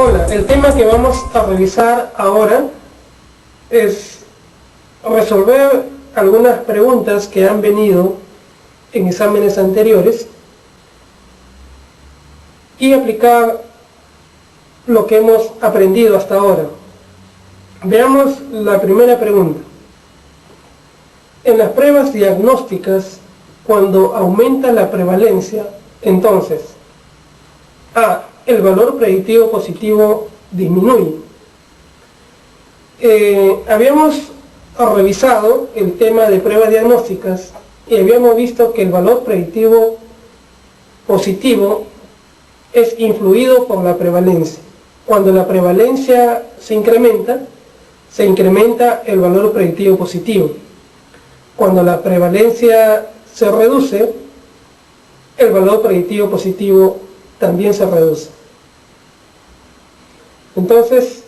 Hola, el tema que vamos a revisar ahora es resolver algunas preguntas que han venido en exámenes anteriores y aplicar lo que hemos aprendido hasta ahora. Veamos la primera pregunta. En las pruebas diagnósticas, cuando aumenta la prevalencia, entonces A. El valor predictivo positivo disminuye. Habíamos revisado el tema de pruebas diagnósticas y habíamos visto que el valor predictivo positivo es influido por la prevalencia. Cuando la prevalencia se incrementa el valor predictivo positivo. Cuando la prevalencia se reduce, el valor predictivo positivo también se reduce. Entonces,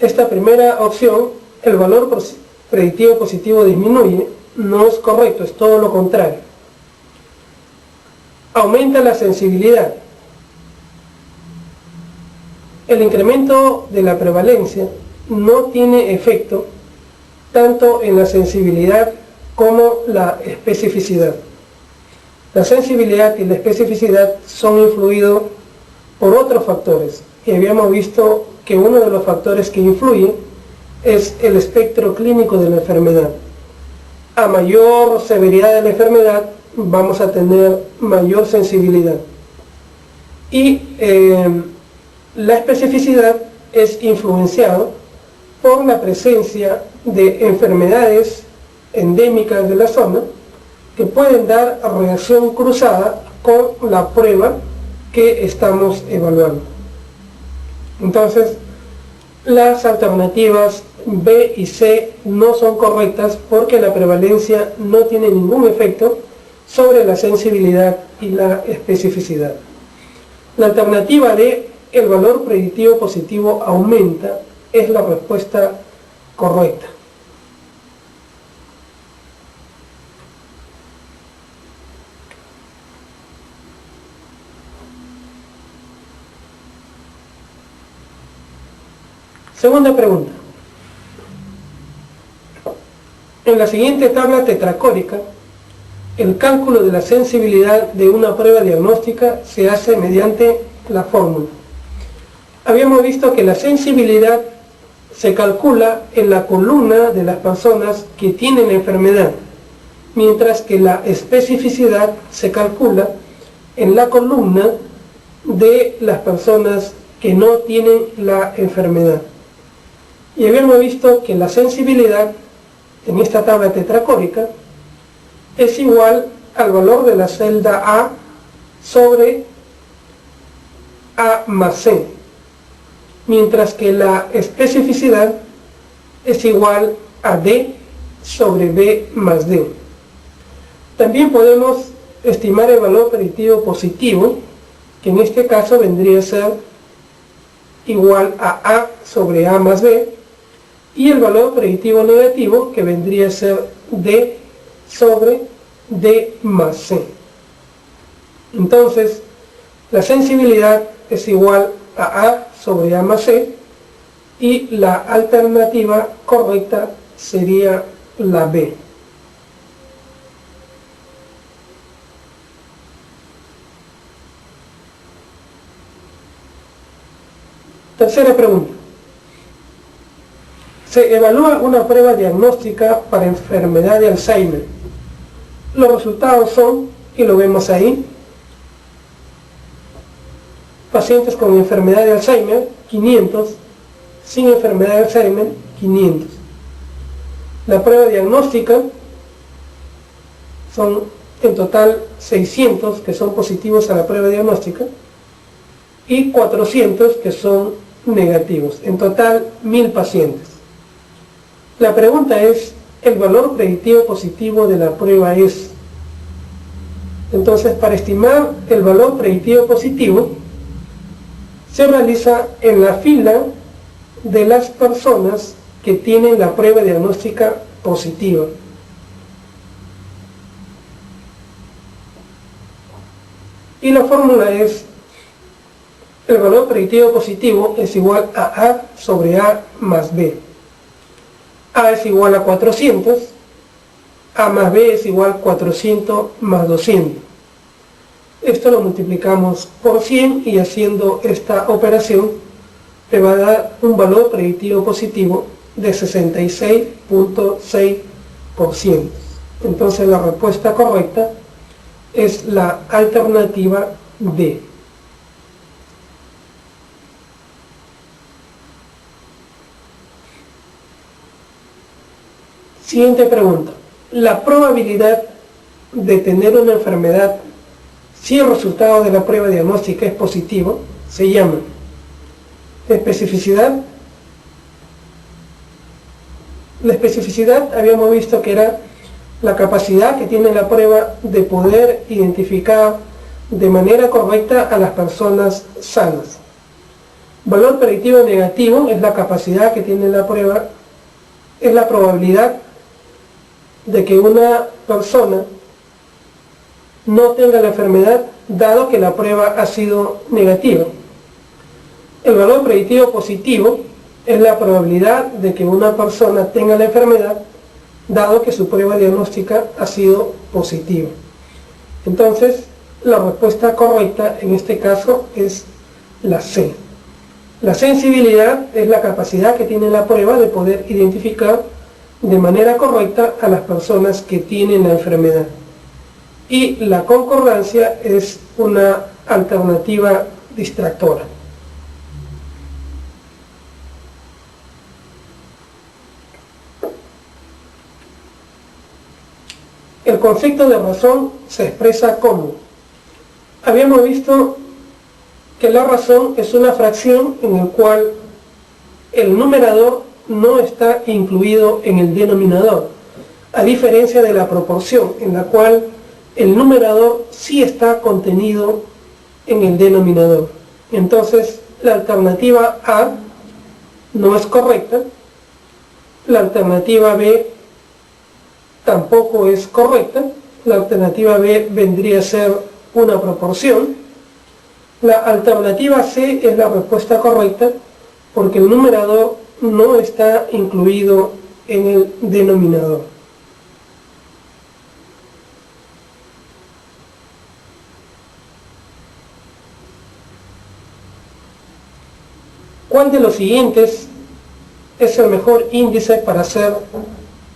esta primera opción, el valor predictivo positivo disminuye, no es correcto, es todo lo contrario. Aumenta la sensibilidad. El incremento de la prevalencia no tiene efecto tanto en la sensibilidad como la especificidad. La sensibilidad y la especificidad son influidos por otros factores, y habíamos visto que uno de los factores que influye es el espectro clínico de la enfermedad. A mayor severidad de la enfermedad vamos a tener mayor sensibilidad. Y la especificidad es influenciado por la presencia de enfermedades endémicas de la zona que pueden dar reacción cruzada con la prueba que estamos evaluando. Entonces, las alternativas B y C no son correctas porque la prevalencia no tiene ningún efecto sobre la sensibilidad y la especificidad. La alternativa D, el valor predictivo positivo aumenta, es la respuesta correcta. Segunda pregunta. En la siguiente tabla tetracórica, el cálculo de la sensibilidad de una prueba diagnóstica se hace mediante la fórmula. Habíamos visto que la sensibilidad se calcula en la columna de las personas que tienen la enfermedad, mientras que la especificidad se calcula en la columna de las personas que no tienen la enfermedad. Y habíamos visto que la sensibilidad en esta tabla tetracórica es igual al valor de la celda A sobre A más C, mientras que la especificidad es igual a D sobre B más D. También podemos estimar el valor predictivo positivo, que en este caso vendría a ser igual a A sobre A más B, y el valor predictivo negativo, que vendría a ser D sobre D más C. Entonces, la sensibilidad es igual a A sobre A más C, y la alternativa correcta sería la B. Tercera pregunta. Se evalúa una prueba diagnóstica para enfermedad de Alzheimer. Los resultados son, y lo vemos ahí, pacientes con enfermedad de Alzheimer, 500, sin enfermedad de Alzheimer, 500. La prueba diagnóstica son en total 600 que son positivos a la prueba diagnóstica y 400 que son negativos. En total, 1000 pacientes. La pregunta es, ¿el valor predictivo positivo de la prueba es? Entonces, para estimar el valor predictivo positivo, se realiza en la fila de las personas que tienen la prueba diagnóstica positiva. Y la fórmula es El valor predictivo positivo es igual a A sobre A más B. A es igual a 400, A más B es igual a 400 más 200. Esto lo multiplicamos por 100 y haciendo esta operación me va a dar un valor predictivo positivo de 66.6%. Entonces la respuesta correcta es la alternativa D. Siguiente pregunta. La probabilidad de tener una enfermedad si el resultado de la prueba diagnóstica es positivo se llama especificidad. La especificidad habíamos visto que era la capacidad que tiene la prueba de poder identificar de manera correcta a las personas sanas. Valor predictivo negativo es la capacidad que tiene la prueba, es la probabilidad de que una persona no tenga la enfermedad dado que la prueba ha sido negativa. El valor predictivo positivo es la probabilidad de que una persona tenga la enfermedad dado que su prueba diagnóstica ha sido positiva. Entonces, la respuesta correcta en este caso es la C. La sensibilidad es la capacidad que tiene la prueba de poder identificar de manera correcta a las personas que tienen la enfermedad. Y la concordancia es una alternativa distractora. El concepto de razón se expresa como: habíamos visto que la razón es una fracción en la cual el numerador no está incluido en el denominador, a diferencia de la proporción, en la cual el numerador sí está contenido en el denominador. Entonces, la alternativa A no es correcta, la alternativa B tampoco es correcta, la alternativa B vendría a ser una proporción, la alternativa C es la respuesta correcta porque el numerador no está incluido en el denominador. ¿Cuál de los siguientes es el mejor índice para hacer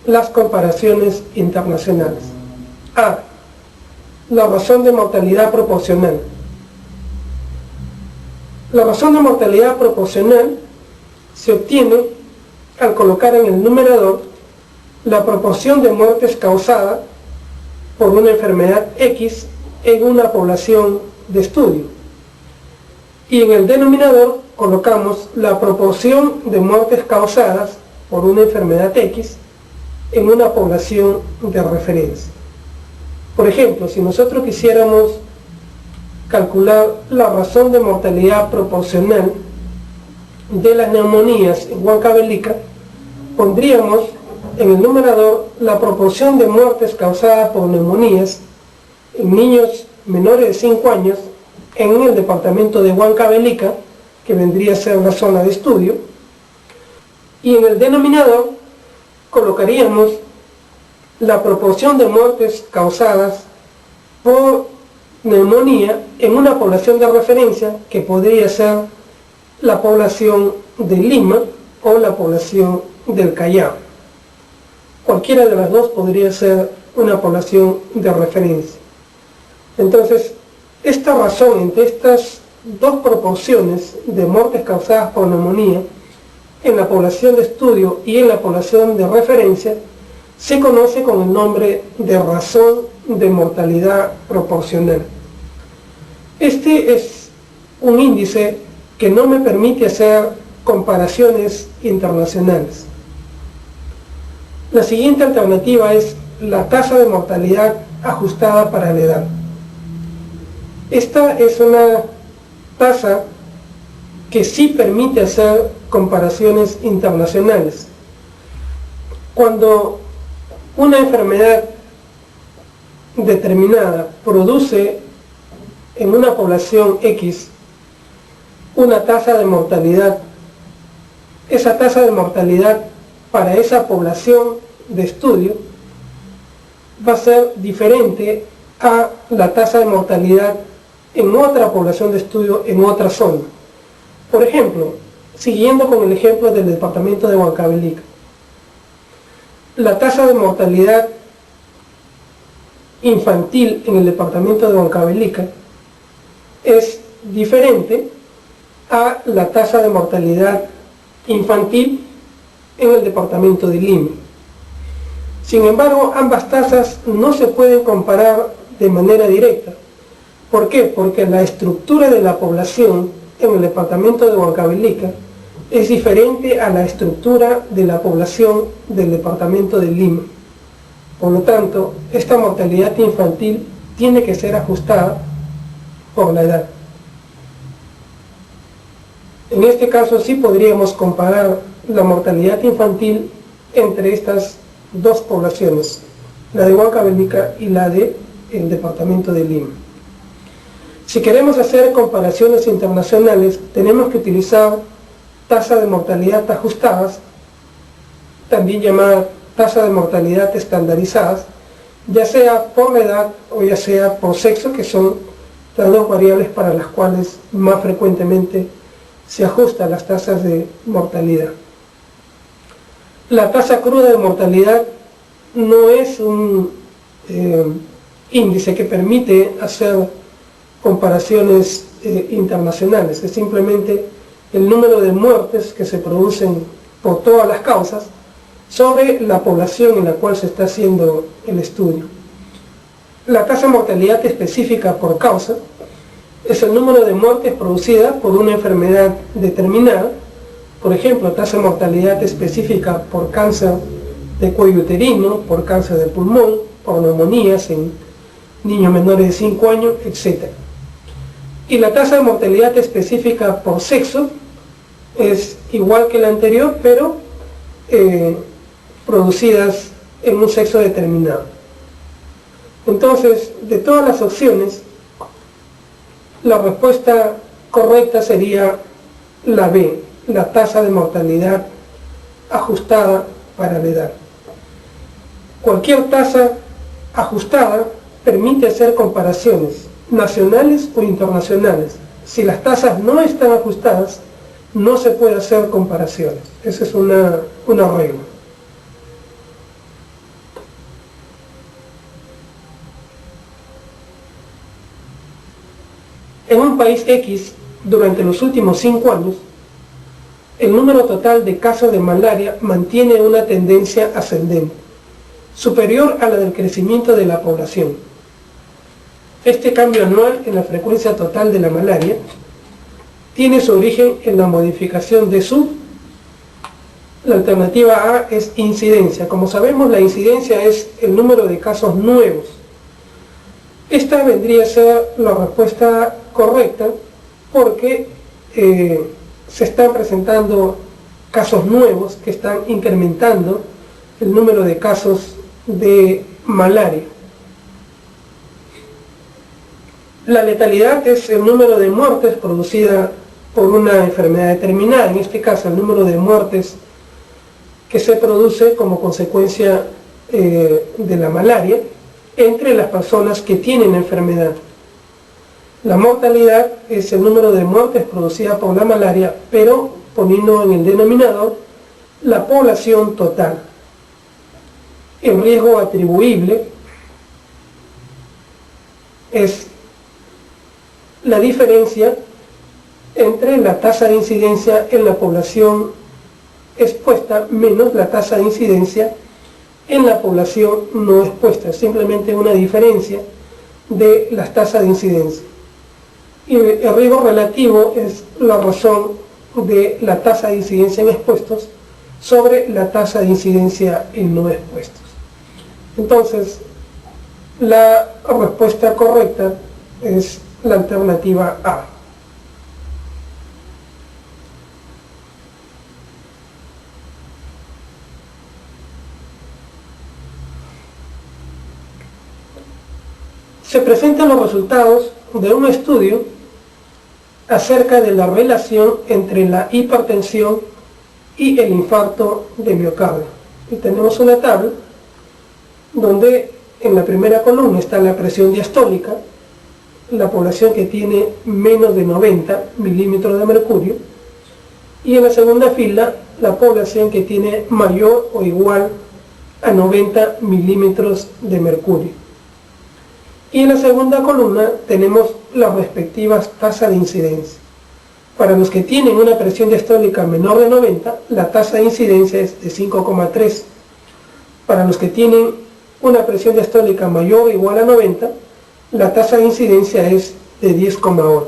las comparaciones internacionales? A. La razón de mortalidad proporcional. La razón de mortalidad proporcional se obtiene al colocar en el numerador la proporción de muertes causadas por una enfermedad X en una población de estudio. Y en el denominador colocamos la proporción de muertes causadas por una enfermedad X en una población de referencia. Por ejemplo, si nosotros quisiéramos calcular la razón de mortalidad proporcional de las neumonías en Huancavelica, pondríamos en el numerador la proporción de muertes causadas por neumonías en niños menores de 5 años en el departamento de Huancavelica, que vendría a ser la zona de estudio, y en el denominador colocaríamos la proporción de muertes causadas por neumonía en una población de referencia que podría ser la población de Lima o la población del Callao. Cualquiera de las dos podría ser una población de referencia. Entonces, esta razón entre estas dos proporciones de muertes causadas por neumonía en la población de estudio y en la población de referencia se conoce con el nombre de razón de mortalidad proporcional. Este es un índice que no me permite hacer comparaciones internacionales. La siguiente alternativa es la tasa de mortalidad ajustada para la edad. Esta es una tasa que sí permite hacer comparaciones internacionales. Cuando una enfermedad determinada produce en una población X una tasa de mortalidad. Esa tasa de mortalidad para esa población de estudio va a ser diferente a la tasa de mortalidad en otra población de estudio en otra zona. Por ejemplo, siguiendo con el ejemplo del departamento de Huancavelica, la tasa de mortalidad infantil en el departamento de Huancavelica es diferente a la tasa de mortalidad infantil en el departamento de Lima. Sin embargo, ambas tasas no se pueden comparar de manera directa. ¿Por qué? Porque la estructura de la población en el departamento de Huancavelica es diferente a la estructura de la población del departamento de Lima. Por lo tanto, esta mortalidad infantil tiene que ser ajustada por la edad. En este caso sí podríamos comparar la mortalidad infantil entre estas dos poblaciones, la de Huancavelica y la del departamento de Lima. Si queremos hacer comparaciones internacionales, tenemos que utilizar tasa de mortalidad ajustadas, también llamada tasa de mortalidad estandarizadas, ya sea por la edad o ya sea por sexo, que son las dos variables para las cuales más frecuentemente se ajustan las tasas de mortalidad. La tasa cruda de mortalidad no es un índice que permite hacer comparaciones internacionales, es simplemente el número de muertes que se producen por todas las causas sobre la población en la cual se está haciendo el estudio. La tasa de mortalidad específica por causa es el número de muertes producidas por una enfermedad determinada, por ejemplo, tasa de mortalidad específica por cáncer de cuello uterino, por cáncer de pulmón, por neumonías en niños menores de 5 años, etc. Y la tasa de mortalidad específica por sexo es igual que la anterior, pero producidas en un sexo determinado. Entonces, de todas las opciones, la respuesta correcta sería la B, la tasa de mortalidad ajustada para la edad. Cualquier tasa ajustada permite hacer comparaciones nacionales o internacionales. Si las tasas no están ajustadas, no se puede hacer comparaciones. Esa es una regla. En un país X, durante los últimos 5 años, el número total de casos de malaria mantiene una tendencia ascendente, superior a la del crecimiento de la población. Este cambio anual en la frecuencia total de la malaria tiene su origen en la modificación de la alternativa A es incidencia. Como sabemos, la incidencia es el número de casos nuevos. Esta vendría a ser la respuesta correcta porque se están presentando casos nuevos que están incrementando el número de casos de malaria. La letalidad es el número de muertes producida por una enfermedad determinada, en este caso el número de muertes que se produce como consecuencia de la malaria entre las personas que tienen la enfermedad. La mortalidad es el número de muertes producidas por la malaria, pero poniendo en el denominador la población total. El riesgo atribuible es la diferencia entre la tasa de incidencia en la población expuesta menos la tasa de incidencia en la población no expuesta, simplemente una diferencia de las tasas de incidencia. Y el riesgo relativo es la razón de la tasa de incidencia en expuestos sobre la tasa de incidencia en no expuestos. Entonces, la respuesta correcta es la alternativa A. Se presentan los resultados de un estudio acerca de la relación entre la hipertensión y el infarto de miocardio. Y tenemos una tabla donde en la primera columna está la presión diastólica, la población que tiene menos de 90 milímetros de mercurio, y en la segunda fila la población que tiene mayor o igual a 90 milímetros de mercurio. Y en la segunda columna tenemos las respectivas tasas de incidencia. Para los que tienen una presión diastólica menor de 90, la tasa de incidencia es de 5,3. Para los que tienen una presión diastólica mayor o igual a 90, la tasa de incidencia es de 10,8.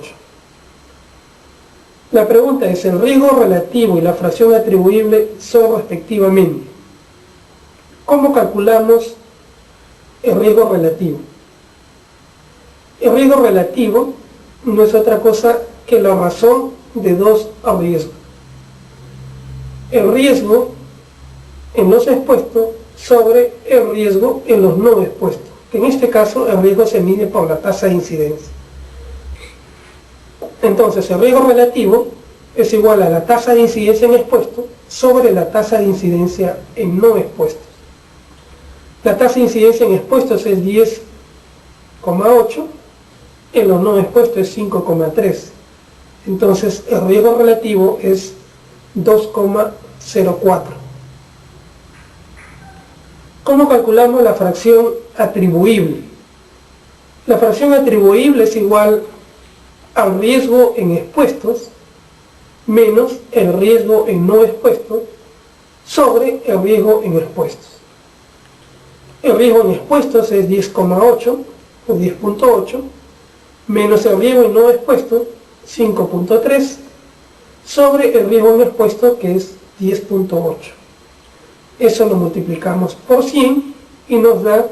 La pregunta es, el riesgo relativo y la fracción atribuible son respectivamente. ¿Cómo calculamos el riesgo relativo? El riesgo relativo no es otra cosa que la razón de dos riesgos. El riesgo en los expuestos sobre el riesgo en los no expuestos. En este caso, el riesgo se mide por la tasa de incidencia. Entonces, el riesgo relativo es igual a la tasa de incidencia en expuestos sobre la tasa de incidencia en no expuestos. La tasa de incidencia en expuestos es 10,8, en los no expuestos es 5,3. Entonces, el riesgo relativo es 2,04. ¿Cómo calculamos la fracción atribuible? La fracción atribuible es igual al riesgo en expuestos menos el riesgo en no expuestos sobre el riesgo en expuestos. El riesgo en expuestos es 10,8 o 10,8 menos el riesgo en no expuestos 5,3 sobre el riesgo en expuestos que es 10,8. Eso lo multiplicamos por 100 y nos da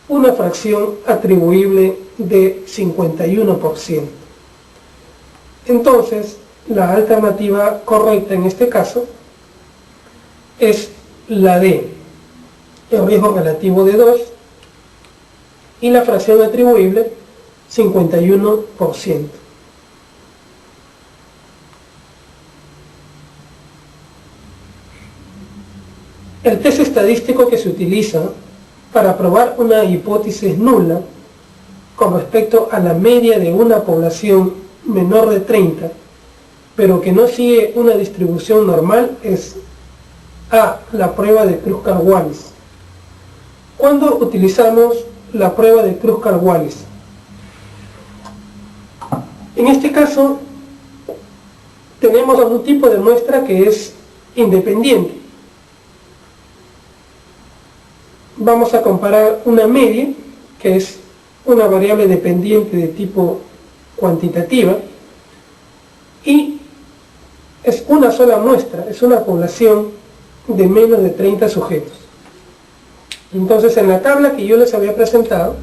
una fracción atribuible de 51%. Entonces, la alternativa correcta en este caso es la D, el riesgo relativo de 2 y la fracción atribuible 51%. El test estadístico que se utiliza para probar una hipótesis nula con respecto a la media de una población menor de 30, pero que no sigue una distribución normal, es A, la prueba de Kruskal-Wallis. ¿Cuándo utilizamos la prueba de Kruskal-Wallis? En este caso, tenemos algún tipo de muestra que es independiente. Vamos a comparar una media, que es una variable dependiente de tipo cuantitativa, y es una sola muestra, es una población de menos de 30 sujetos. Entonces, en la tabla que yo les había presentado,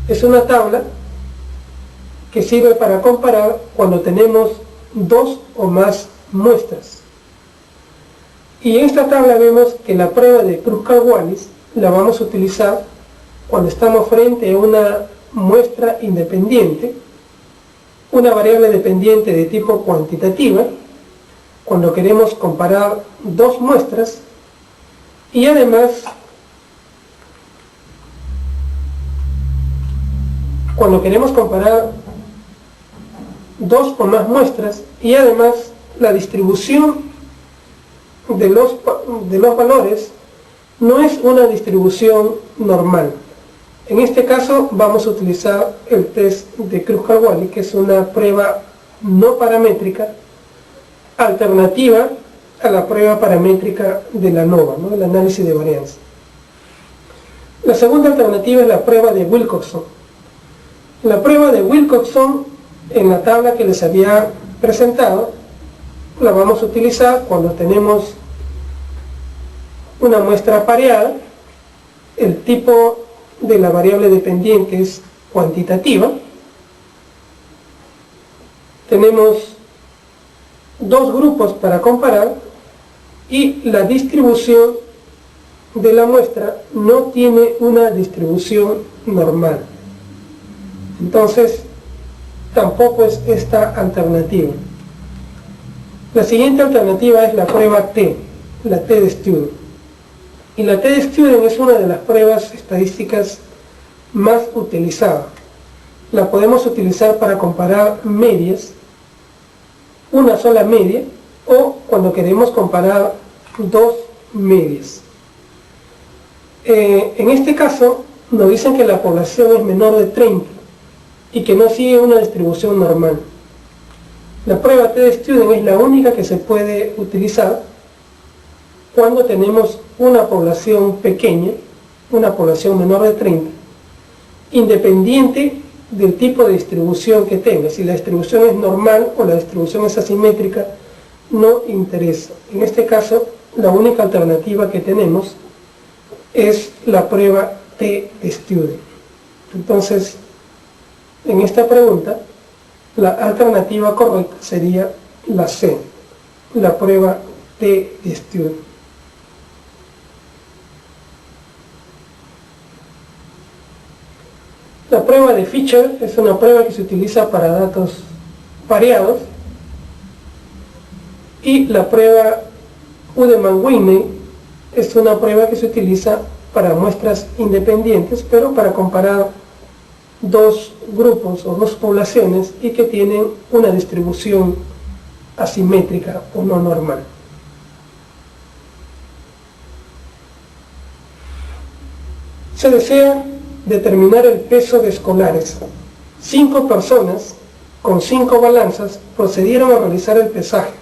es una tabla que sirve para comparar cuando tenemos dos o más muestras. Y en esta tabla vemos que la prueba de Kruskal-Wallis la vamos a utilizar cuando estamos frente a una muestra independiente, una variable dependiente de tipo cuantitativa, cuando queremos comparar dos muestras, y además cuando queremos comparar dos o más muestras, y además la distribución de los valores no es una distribución normal. En este caso vamos a utilizar el test de Kruskal-Wallis, que es una prueba no paramétrica alternativa a la prueba paramétrica de la ANOVA, ¿no? El análisis de varianza. La segunda alternativa es la prueba de Wilcoxon. La prueba de Wilcoxon, en la tabla que les había presentado, la vamos a utilizar cuando tenemos una muestra pareada, el tipo de la variable dependiente es cuantitativa, tenemos dos grupos para comparar y la distribución de la muestra no tiene una distribución normal. Entonces, tampoco es esta alternativa. La siguiente alternativa es la prueba T, la T de Student. Y la T de Student es una de las pruebas estadísticas más utilizadas. La podemos utilizar para comparar medias, una sola media, o cuando queremos comparar dos medias. En este caso nos dicen que la población es menor de 30 y que no sigue una distribución normal. La prueba T de Student es la única que se puede utilizar cuando tenemos una población pequeña, una población menor de 30, independiente del tipo de distribución que tenga. Si la distribución es normal o la distribución es asimétrica, no interesa. En este caso, la única alternativa que tenemos es la prueba T de Student. Entonces, en esta pregunta, la alternativa correcta sería la C, la prueba T de Student. La prueba de Fisher es una prueba que se utiliza para datos variados, y la prueba Udemann-Weinert es una prueba que se utiliza para muestras independientes, pero para comparar dos grupos o dos poblaciones y que tienen una distribución asimétrica o no normal. Se desea determinar el peso de escolares. 5 personas con 5 balanzas procedieron a realizar el pesaje,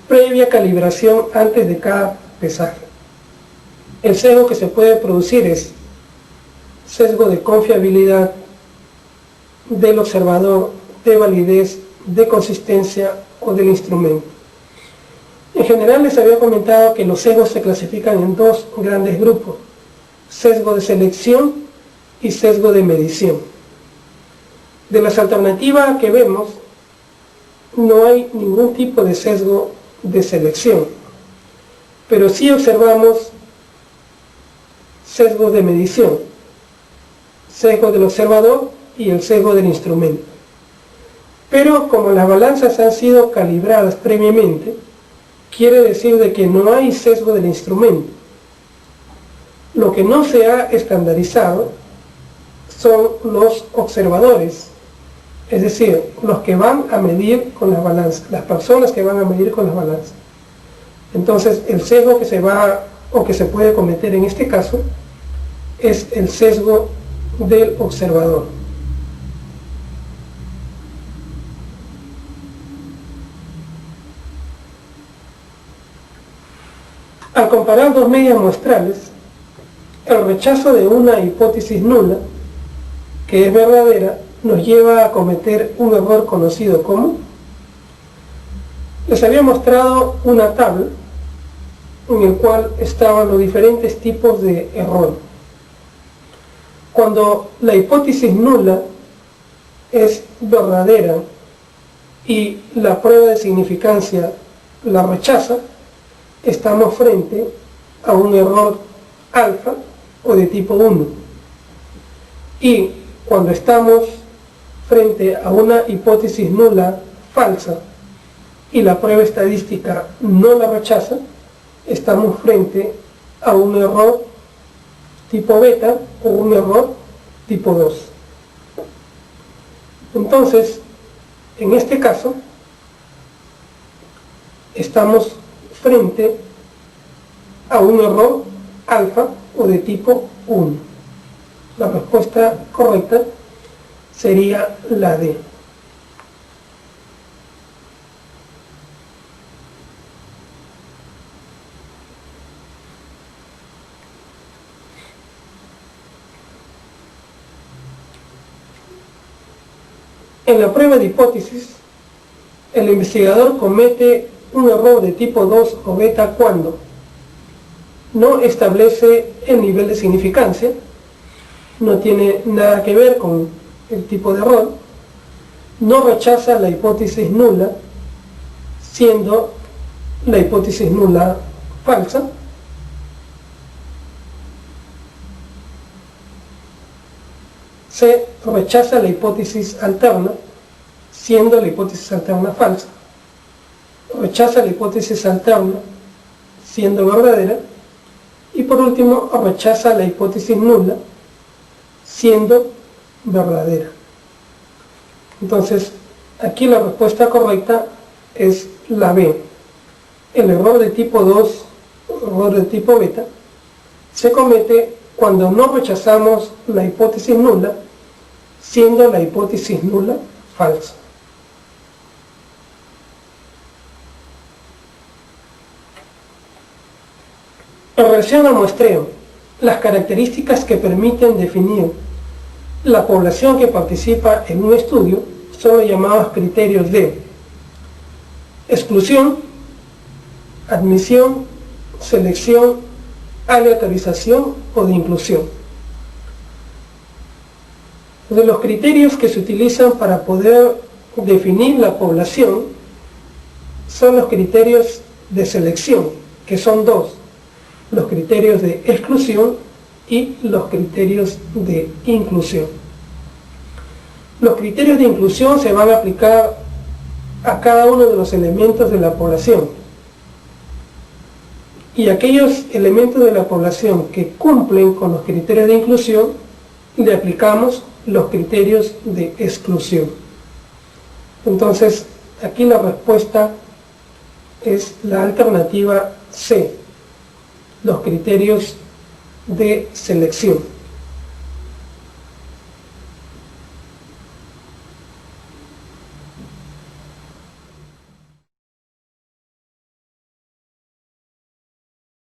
previa calibración antes de cada pesaje. El sesgo que se puede producir es sesgo de confiabilidad del observador, de validez, de consistencia o del instrumento. En general les había comentado que los sesgos se clasifican en dos grandes grupos: sesgo de selección y sesgo de medición. De las alternativas que vemos, no hay ningún tipo de sesgo de selección, pero sí observamos sesgo de medición, sesgo del observador y el sesgo del instrumento. Pero como las balanzas han sido calibradas previamente, quiere decir de que no hay sesgo del instrumento. Lo que no se ha estandarizado son los observadores, es decir, los que van a medir con las balanzas, las personas que van a medir con las balanzas. Entonces, el sesgo que se va o que se puede cometer en este caso es el sesgo del observador. Al comparar dos medias muestrales, el rechazo de una hipótesis nula, que es verdadera, nos lleva a cometer un error conocido como... Les había mostrado una tabla en el cual estaban los diferentes tipos de error. Cuando la hipótesis nula es verdadera y la prueba de significancia la rechaza, estamos frente a un error alfa o de tipo 1. Y cuando estamos frente a una hipótesis nula falsa y la prueba estadística no la rechaza, estamos frente a un error tipo beta o un error tipo 2. Entonces, en este caso, estamos frente a un error alfa o de tipo 1. La respuesta correcta sería la D. En la prueba de hipótesis, el investigador comete un error de tipo 2 o beta cuando no establece el nivel de significancia, no tiene nada que ver con el tipo de error, no rechaza la hipótesis nula, siendo la hipótesis nula falsa, se rechaza la hipótesis alterna, siendo la hipótesis alterna falsa. Rechaza la hipótesis alterna, siendo verdadera. Y por último, rechaza la hipótesis nula, siendo verdadera. Entonces, aquí la respuesta correcta es la B. El error de tipo 2, error de tipo beta, se comete cuando no rechazamos la hipótesis nula, siendo la hipótesis nula falsa. En relación al muestreo, las características que permiten definir la población que participa en un estudio son los llamados criterios de exclusión, admisión, selección, aleatorización o de inclusión. De los criterios que se utilizan para poder definir la población son los criterios de selección, que son dos: los criterios de exclusión y los criterios de inclusión. Los criterios de inclusión se van a aplicar a cada uno de los elementos de la población, y aquellos elementos de la población que cumplen con los criterios de inclusión le aplicamos los criterios de exclusión. Entonces, aquí la respuesta es la alternativa C, los criterios de selección.